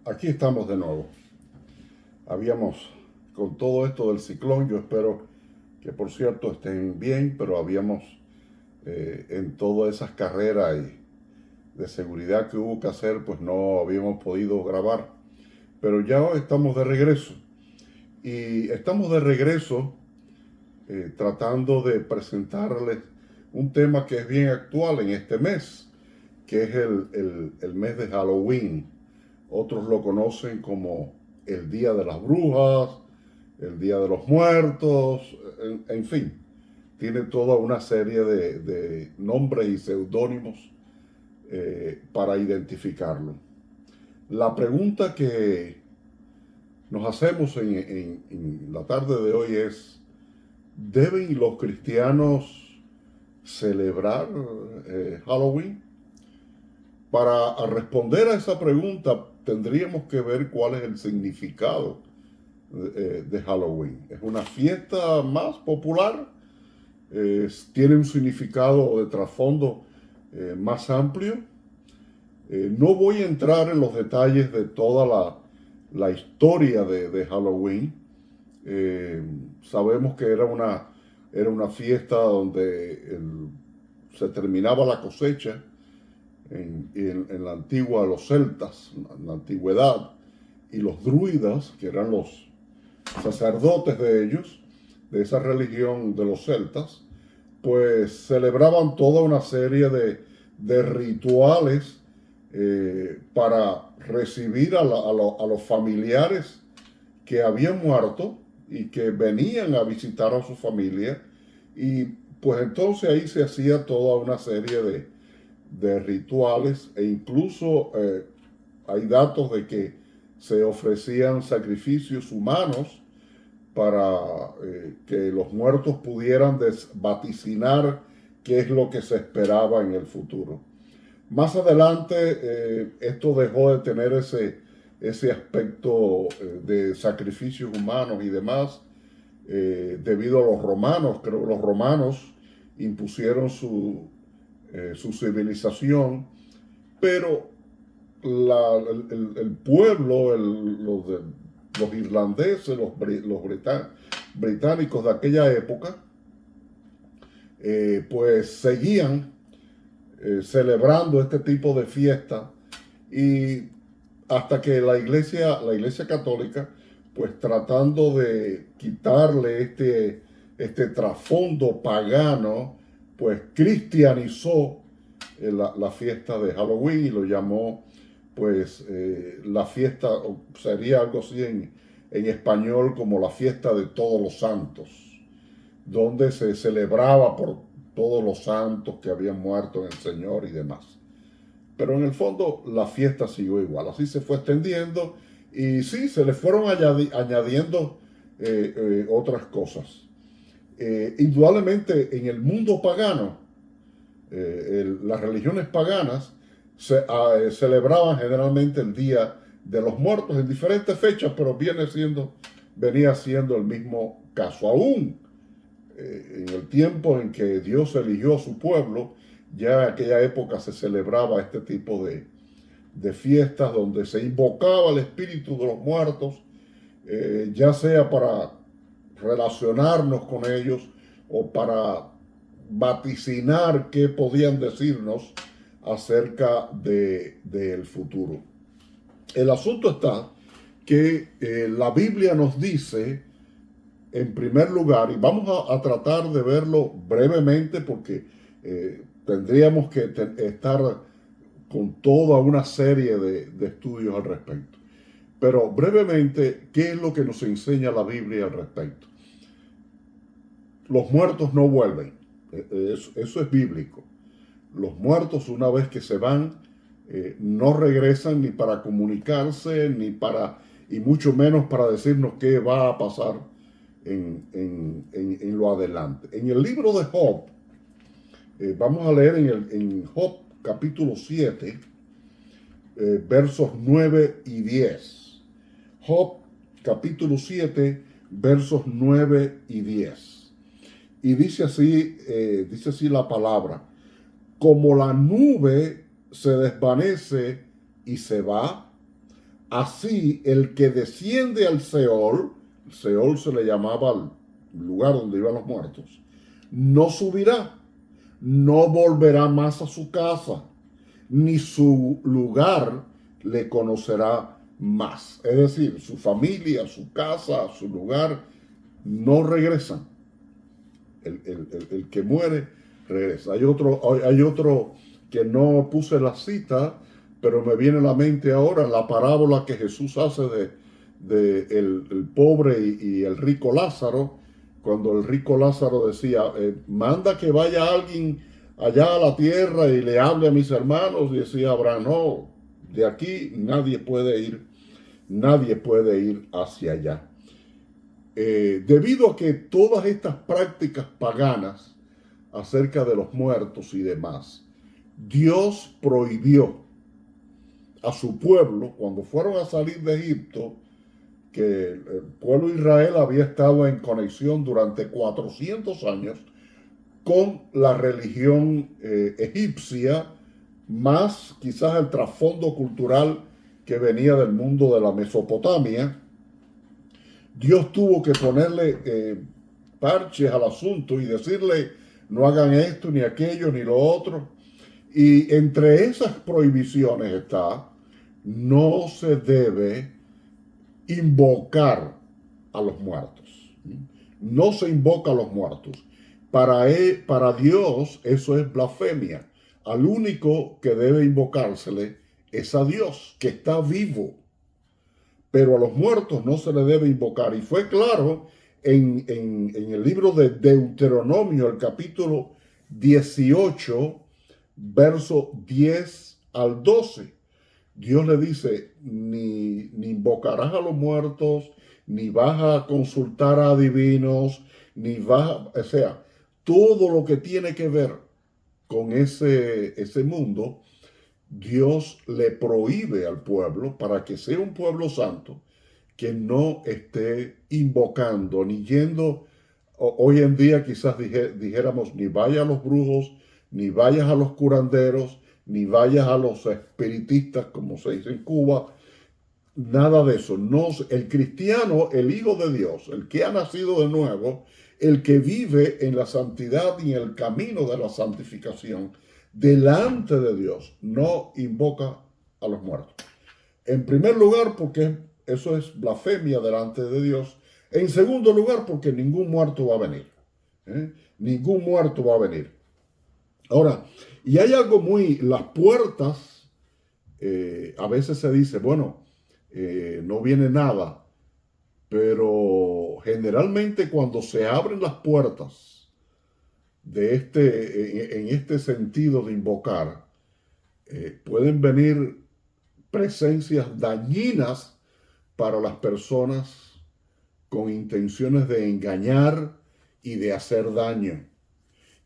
Aquí estamos de nuevo. Habíamos, con todo esto del ciclón, yo espero que por cierto estén bien, pero habíamos en todas esas carreras de seguridad que hubo que hacer, pues no habíamos podido grabar. Pero ya estamos de regreso. Y estamos de regreso tratando de presentarles un tema que es bien actual en este mes, que es el mes de Halloween. Otros lo conocen como el Día de las Brujas, el Día de los Muertos, en fin, tiene toda una serie de nombres y seudónimos para identificarlo. La pregunta que nos hacemos en la tarde de hoy es, ¿deben los cristianos celebrar Halloween? Para responder a esa pregunta tendríamos que ver cuál es el significado de Halloween. ¿Es una fiesta más popular? ¿Tiene un significado de trasfondo más amplio? No voy a entrar en los detalles de toda la historia de Halloween. Sabemos que era una fiesta donde se terminaba la cosecha en la antigua, los celtas, en la antigüedad, y los druidas, que eran los sacerdotes de ellos, de esa religión de los celtas, pues celebraban toda una serie de rituales para recibir a los familiares que habían muerto y que venían a visitar a su familia, y pues entonces ahí se hacía toda una serie de rituales, e incluso hay datos de que se ofrecían sacrificios humanos para que los muertos pudieran vaticinar qué es lo que se esperaba en el futuro. Más adelante esto dejó de tener ese aspecto de sacrificios humanos y demás, debido a los romanos. Creo que los romanos impusieron su civilización, pero el pueblo, los irlandeses, los británicos de aquella época, pues seguían celebrando este tipo de fiesta, y hasta que la iglesia católica, pues tratando de quitarle este trasfondo pagano, pues cristianizó la fiesta de Halloween y lo llamó pues la fiesta, sería algo así en español como la fiesta de todos los santos, donde se celebraba por todos los santos que habían muerto en el Señor y demás. Pero en el fondo la fiesta siguió igual, así se fue extendiendo, y sí, se le fueron añadiendo otras cosas. Indudablemente en el mundo pagano, las religiones paganas celebraban generalmente el Día de los Muertos en diferentes fechas, pero venía siendo el mismo caso. Aún en el tiempo en que Dios eligió a su pueblo, ya en aquella época se celebraba este tipo de fiestas donde se invocaba el espíritu de los muertos, ya sea para relacionarnos con ellos o para vaticinar qué podían decirnos acerca del futuro. El asunto está que la Biblia nos dice, en primer lugar, y vamos a tratar de verlo brevemente porque tendríamos que estar con toda una serie de estudios al respecto. Pero brevemente, ¿qué es lo que nos enseña la Biblia al respecto? Los muertos no vuelven. Eso es bíblico. Los muertos, una vez que se van, no regresan ni para comunicarse, y mucho menos para decirnos qué va a pasar en lo adelante. En el libro de Job, vamos a leer en Job capítulo 7, versos 9 y 10. Job capítulo 7, versos 9 y 10. Y dice así la palabra: como la nube se desvanece y se va, Así, el que desciende al Seol, Seol se le llamaba al lugar donde iban los muertos, no subirá, no volverá más a su casa, ni su lugar le conocerá más. Es decir, su familia, su casa, su lugar, no regresan. El que muere regresa. Hay otro que no puse la cita, pero me viene a la mente ahora la parábola que Jesús hace de el pobre y el rico Lázaro, cuando el rico Lázaro decía, manda que vaya alguien allá a la tierra y le hable a mis hermanos, y decía Abraham, no, de aquí nadie puede ir hacia allá. Debido a que todas estas prácticas paganas acerca de los muertos y demás, Dios prohibió a su pueblo, cuando fueron a salir de Egipto, que el pueblo de Israel había estado en conexión durante 400 años con la religión egipcia, más quizás el trasfondo cultural que venía del mundo de la Mesopotamia. Dios tuvo que ponerle parches al asunto y decirle, no hagan esto, ni aquello, ni lo otro. Y entre esas prohibiciones está, no se debe invocar a los muertos. No se invoca a los muertos. Para Dios eso es blasfemia. Al único que debe invocársele es a Dios, que está vivo. Pero a los muertos no se le debe invocar. Y fue claro en el libro de Deuteronomio, el capítulo 18, verso 10 al 12. Dios le dice, ni invocarás a los muertos, ni vas a consultar a adivinos, ni o sea, todo lo que tiene que ver con ese mundo, Dios le prohíbe al pueblo, para que sea un pueblo santo, que no esté invocando, ni yendo, hoy en día quizás dijéramos, ni vaya a los brujos, ni vayas a los curanderos, ni vayas a los espiritistas, como se dice en Cuba, nada de eso. No, el cristiano, el hijo de Dios, el que ha nacido de nuevo, el que vive en la santidad y en el camino de la santificación, delante de Dios, no invoca a los muertos. En primer lugar, porque eso es blasfemia delante de Dios. En segundo lugar, porque ningún muerto va a venir. Ningún muerto va a venir. Ahora, y hay algo las puertas, a veces se dice, bueno, no viene nada, pero generalmente cuando se abren las puertas en este sentido de invocar, pueden venir presencias dañinas para las personas con intenciones de engañar y de hacer daño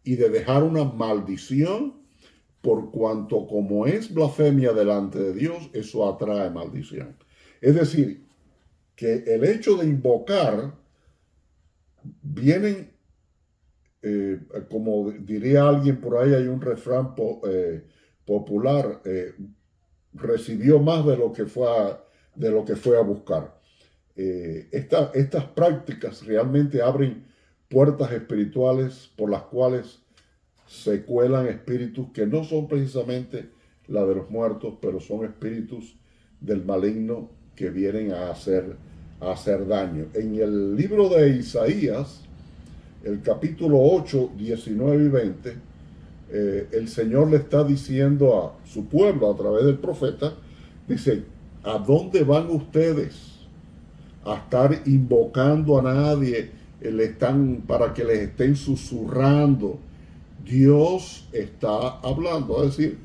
y de dejar una maldición, por cuanto como es blasfemia delante de Dios, eso atrae maldición. Es decir, que el hecho de invocar vienen, como diría alguien por ahí, hay un refrán popular, recibió más de lo que fue a buscar. Estas prácticas realmente abren puertas espirituales por las cuales se cuelan espíritus que no son precisamente la de los muertos, pero son espíritus del maligno que vienen a hacer daño. En el libro de Isaías, el capítulo 8, 19 y 20, el Señor le está diciendo a su pueblo a través del profeta, dice, ¿a dónde van ustedes a estar invocando a nadie? Para que les estén susurrando. Dios está hablando, es decir,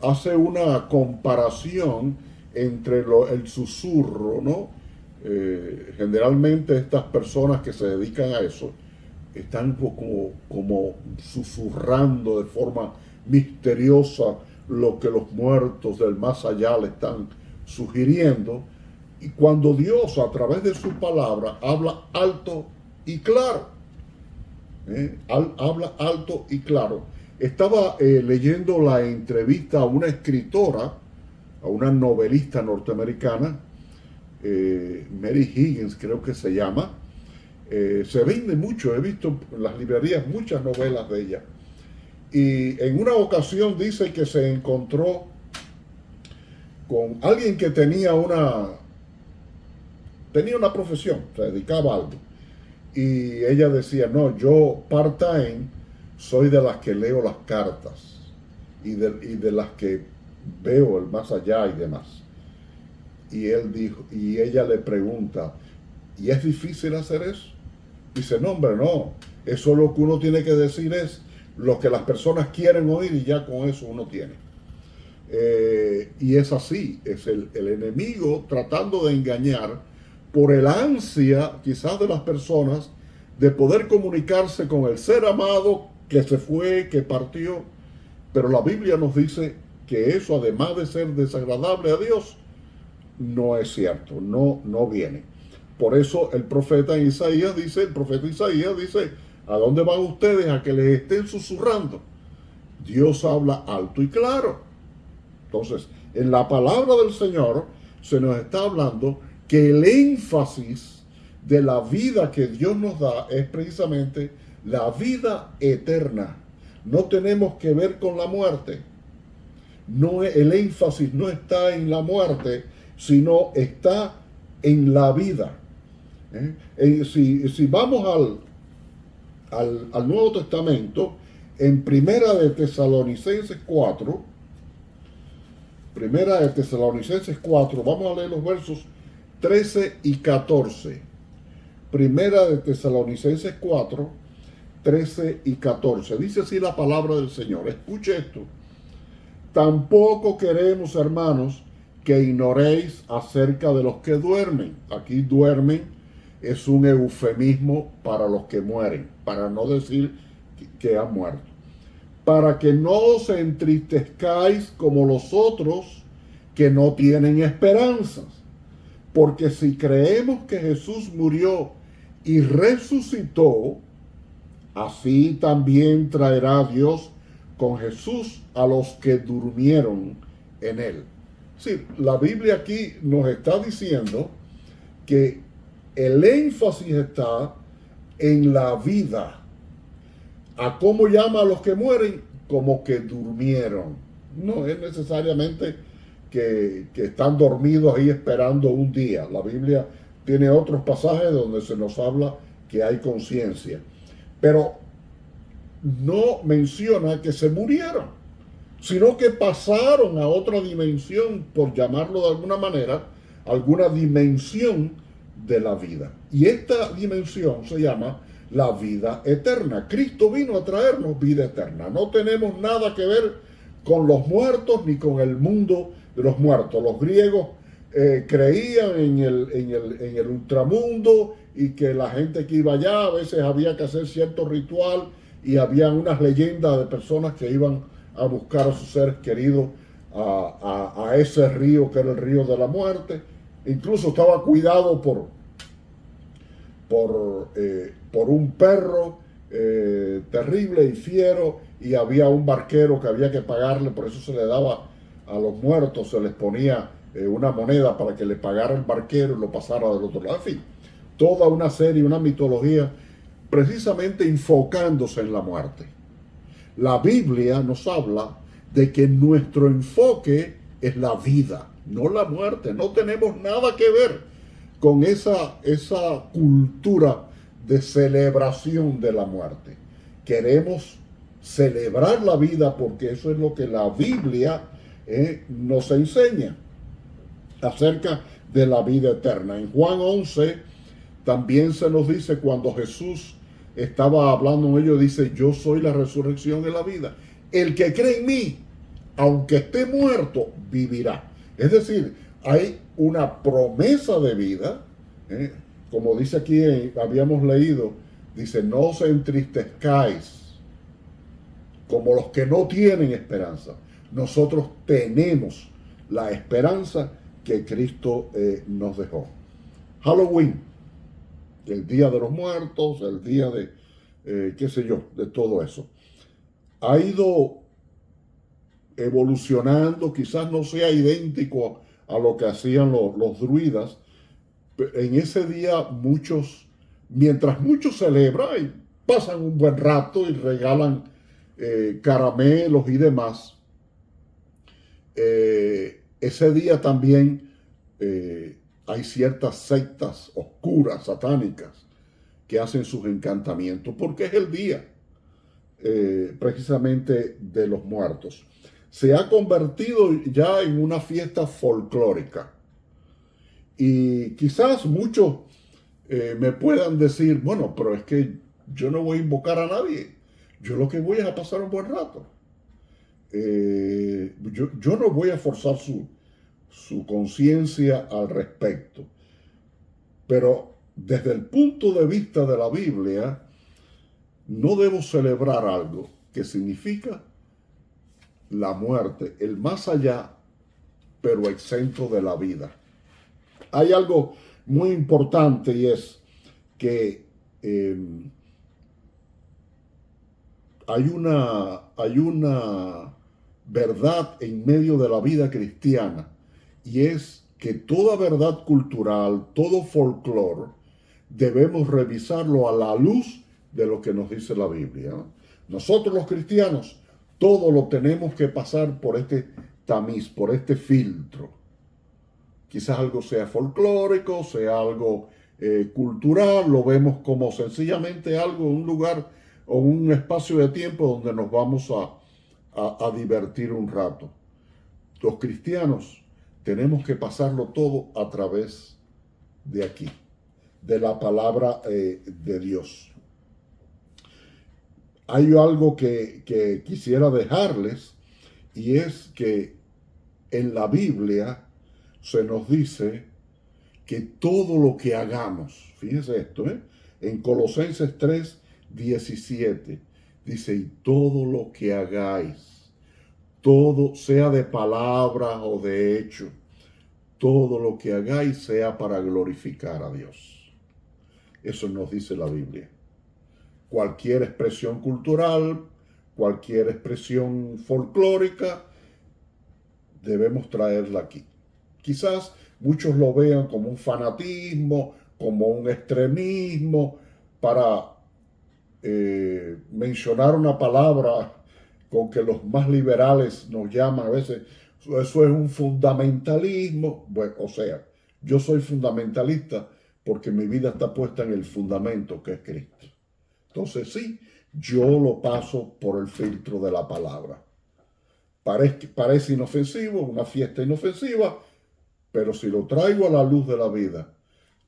hace una comparación entre el susurro, ¿no? Generalmente estas personas que se dedican a eso están como susurrando de forma misteriosa lo que los muertos del más allá le están sugiriendo. Y cuando Dios a través de su palabra habla alto y claro, habla alto y claro. Estaba leyendo la entrevista a una escritora a una novelista norteamericana, Mary Higgins creo que se llama. Se vende mucho, he visto en las librerías muchas novelas de ella. Y en una ocasión dice que se encontró con alguien que tenía una profesión, se dedicaba a algo. Y ella decía, no, yo part-time soy de las que leo las cartas y de las que veo el más allá y demás. Y él dijo, y ella le pregunta, ¿y es difícil hacer eso? Dice, no, hombre, no. Eso lo que uno tiene que decir es lo que las personas quieren oír y ya con eso uno tiene. Y es así, es el enemigo tratando de engañar por el ansia quizás de las personas de poder comunicarse con el ser amado que se fue, que partió. Pero la Biblia nos dice que eso, además de ser desagradable a Dios, no es cierto, no viene. Por eso el profeta Isaías dice, ¿a dónde van ustedes a que les estén susurrando? Dios habla alto y claro. Entonces, en la palabra del Señor se nos está hablando que el énfasis de la vida que Dios nos da es precisamente la vida eterna. No tenemos que ver con la muerte. No, el énfasis no está en la muerte, sino está en la vida. Si vamos al Nuevo Testamento, en Primera de Tesalonicenses 4, vamos a leer los versos 13 y 14. Primera de Tesalonicenses 4, 13 y 14. Dice así la palabra del Señor. Escuche esto. Tampoco queremos, hermanos, que ignoréis acerca de los que duermen. Aquí duermen es un eufemismo para los que mueren, para no decir que han muerto. Para que no os entristezcáis como los otros que no tienen esperanzas. Porque si creemos que Jesús murió y resucitó, así también traerá Dios con Jesús a los que durmieron en él. Sí, la Biblia aquí nos está diciendo que el énfasis está en la vida. ¿A cómo llama a los que mueren? Como que durmieron. No es necesariamente que están dormidos ahí esperando un día. La Biblia tiene otros pasajes donde se nos habla que hay conciencia. Pero no menciona que se murieron, sino que pasaron a otra dimensión, por llamarlo de alguna manera, alguna dimensión de la vida. Y esta dimensión se llama la vida eterna. Cristo vino a traernos vida eterna. No tenemos nada que ver con los muertos ni con el mundo de los muertos. Los griegos creían en el ultramundo y que la gente que iba allá a veces había que hacer cierto ritual y había unas leyendas de personas que iban a buscar a sus seres queridos a ese río que era el río de la muerte. Incluso estaba cuidado por un perro terrible y fiero, y había un barquero que había que pagarle, por eso se le daba a los muertos, se les ponía una moneda para que le pagara el barquero y lo pasara del otro lado. En fin, toda una serie, una mitología, precisamente enfocándose en la muerte. La Biblia nos habla de que nuestro enfoque es la vida, no la muerte. No tenemos nada que ver con esa cultura de celebración de la muerte. Queremos celebrar la vida porque eso es lo que la Biblia nos enseña acerca de la vida eterna. En Juan 11 también se nos dice, cuando Jesús estaba hablando en ello, dice, yo soy la resurrección de la vida. El que cree en mí, aunque esté muerto, vivirá. Es decir, hay una promesa de vida, como dice aquí, habíamos leído, dice, no os entristezcáis como los que no tienen esperanza. Nosotros tenemos la esperanza que Cristo nos dejó. Halloween, el Día de los Muertos, el día de, qué sé yo, de todo eso. Ha ido evolucionando, quizás no sea idéntico a lo que hacían los druidas. En ese día mientras muchos celebran y pasan un buen rato y regalan caramelos y demás, ese día también hay ciertas sectas oscuras, satánicas, que hacen sus encantamientos, porque es el día precisamente de los muertos. Se ha convertido ya en una fiesta folclórica. Y quizás muchos me puedan decir, bueno, pero es que yo no voy a invocar a nadie. Yo lo que voy es a pasar un buen rato. Yo no voy a forzar su conciencia al respecto. Pero desde el punto de vista de la Biblia, no debo celebrar algo que significa la muerte, el más allá, pero exento de la vida. Hay algo muy importante y es que hay una verdad en medio de la vida cristiana, y es que toda verdad cultural, todo folclore, debemos revisarlo a la luz de lo que nos dice la Biblia. Nosotros los cristianos, todo lo tenemos que pasar por este tamiz, por este filtro. Quizás algo sea folclórico, sea algo cultural, lo vemos como sencillamente algo, un lugar o un espacio de tiempo donde nos vamos a divertir un rato. Los cristianos tenemos que pasarlo todo a través de aquí, de la palabra de Dios. Hay algo que quisiera dejarles, y es que en la Biblia se nos dice que todo lo que hagamos, fíjense esto, en Colosenses 3:17, dice, y todo lo que hagáis, todo sea de palabra o de hecho, todo lo que hagáis sea para glorificar a Dios. Eso nos dice la Biblia. Cualquier expresión cultural, cualquier expresión folclórica, debemos traerla aquí. Quizás muchos lo vean como un fanatismo, como un extremismo, para mencionar una palabra con que los más liberales nos llaman a veces, eso es un fundamentalismo. Bueno, o sea, yo soy fundamentalista porque mi vida está puesta en el fundamento que es Cristo. Entonces sí, yo lo paso por el filtro de la palabra. Parece inofensivo, una fiesta inofensiva, pero si lo traigo a la luz de la vida,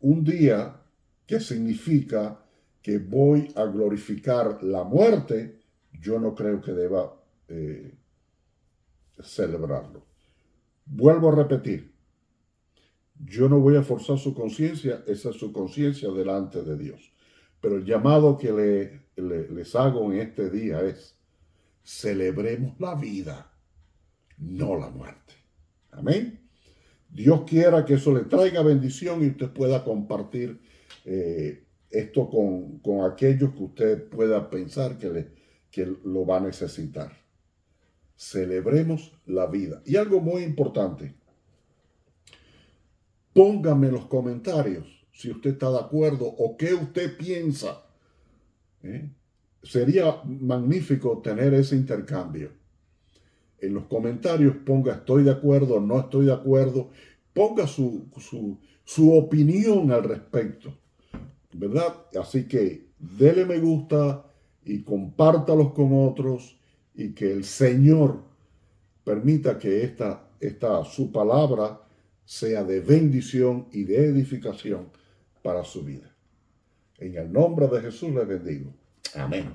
un día que significa que voy a glorificar la muerte, yo no creo que deba celebrarlo. Vuelvo a repetir, yo no voy a forzar su conciencia, esa es su conciencia delante de Dios. Pero el llamado que les hago en este día es, celebremos la vida, no la muerte. Amén. Dios quiera que eso le traiga bendición y usted pueda compartir esto con aquellos que usted pueda pensar que lo va a necesitar. Celebremos la vida. Y algo muy importante, póngame en los comentarios si usted está de acuerdo o qué usted piensa. Sería magnífico tener ese intercambio. En los comentarios ponga estoy de acuerdo, no estoy de acuerdo. Ponga su opinión al respecto, ¿verdad? Así que dele me gusta y compártalos con otros, y que el Señor permita que su palabra sea de bendición y de edificación para su vida. En el nombre de Jesús les bendigo. Amén.